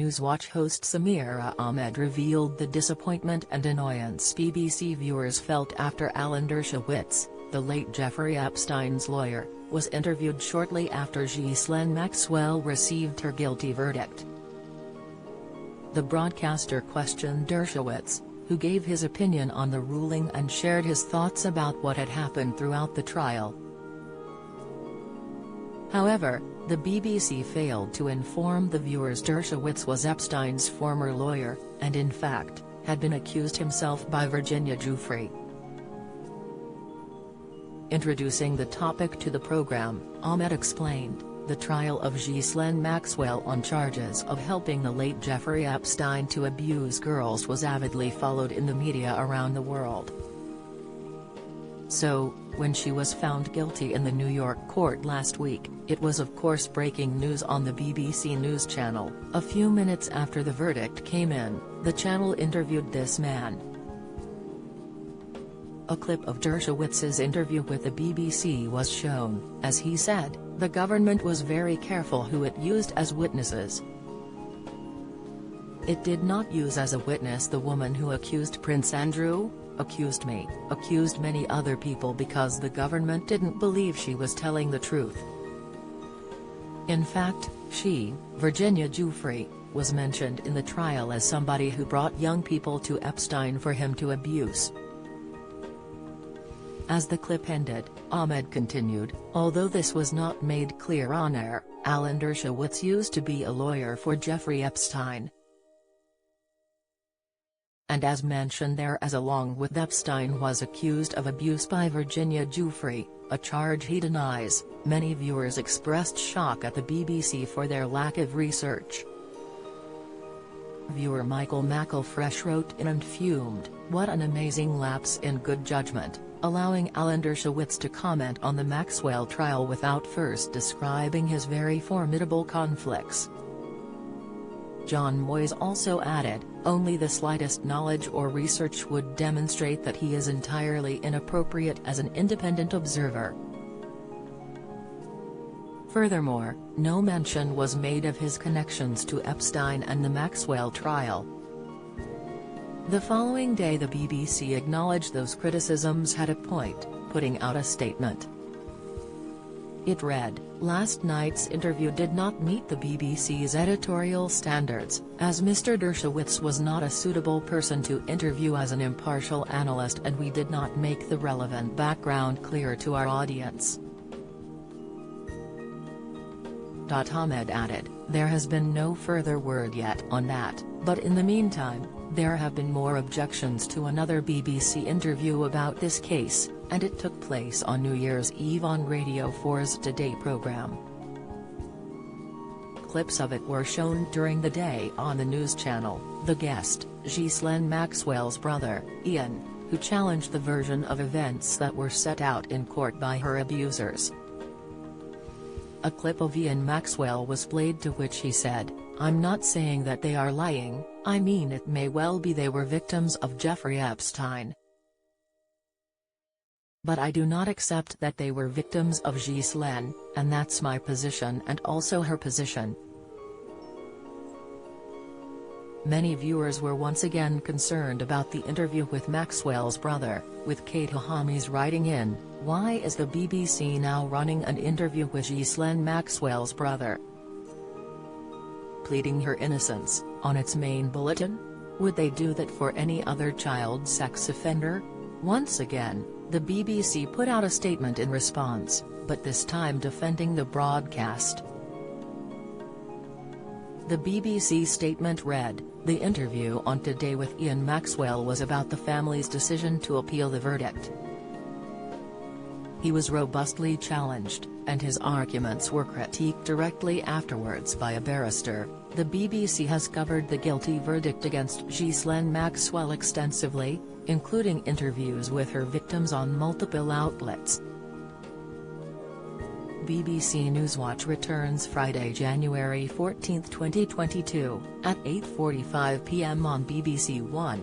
Newswatch host Samira Ahmed revealed the disappointment and annoyance BBC viewers felt after Alan Dershowitz, the late Jeffrey Epstein's lawyer, was interviewed shortly after Ghislaine Maxwell received her guilty verdict. The broadcaster questioned Dershowitz, who gave his opinion on the ruling and shared his thoughts about what had happened throughout the trial. However, the BBC failed to inform the viewers Dershowitz was Epstein's former lawyer, and in fact, had been accused himself by Virginia Giuffre. Introducing the topic to the program, Ahmed explained, the trial of Ghislaine Maxwell on charges of helping the late Jeffrey Epstein to abuse girls was avidly followed in the media around the world. So, when she was found guilty in the New York court last week, it was of course breaking news on the BBC News channel. A few minutes after the verdict came in, the channel interviewed this man. A clip of Dershowitz's interview with the BBC was shown. As he said, the government was very careful who it used as witnesses. It did not use as a witness the woman who accused Prince Andrew, accused me, accused many other people because the government didn't believe she was telling the truth. In fact, she, Virginia Giuffre, was mentioned in the trial as somebody who brought young people to Epstein for him to abuse. As the clip ended, Ahmed continued, although this was not made clear on air, Alan Dershowitz used to be a lawyer for Jeffrey Epstein. And as mentioned there, as along with Epstein was accused of abuse by Virginia Giuffre, a charge he denies. Many viewers expressed shock at the BBC for their lack of research. Viewer Michael McElfresh wrote in and fumed, "What an amazing lapse in good judgment, allowing Alan Dershowitz to comment on the Maxwell trial without first describing his very formidable conflicts." John Moyes also added, "Only the slightest knowledge or research would demonstrate that he is entirely inappropriate as an independent observer." Furthermore, no mention was made of his connections to Epstein and the Maxwell trial. The following day the BBC acknowledged those criticisms had a point, putting out a statement. It read, "Last night's interview did not meet the BBC's editorial standards, as Mr. Dershowitz was not a suitable person to interview as an impartial analyst, and we did not make the relevant background clear to our audience." Ahmed added, "There has been no further word yet on that, but in the meantime, there have been more objections to another BBC interview about this case, and it took place on New Year's Eve on Radio 4's Today programme." Clips of it were shown during the day on the news channel. The guest, Ghislaine Maxwell's brother, Ian, who challenged the version of events that were set out in court by her abusers. A clip of Ian Maxwell was played, to which he said, "I'm not saying that they are lying, I mean it may well be they were victims of Jeffrey Epstein. But I do not accept that they were victims of Ghislaine, and that's my position and also her position." Many viewers were once again concerned about the interview with Maxwell's brother, with Kate Hahamis writing in, "Why is the BBC now running an interview with Ghislaine Maxwell's brother, pleading her innocence, on its main bulletin? Would they do that for any other child sex offender?" Once again, the BBC put out a statement in response, but this time defending the broadcast. The BBC statement read, "The interview on Today with Ian Maxwell was about the family's decision to appeal the verdict. He was robustly challenged, and his arguments were critiqued directly afterwards by a barrister." The BBC has covered the guilty verdict against Ghislaine Maxwell extensively, including interviews with her victims on multiple outlets. BBC Newswatch returns Friday, January 14, 2022, at 8:45 p.m. on BBC One.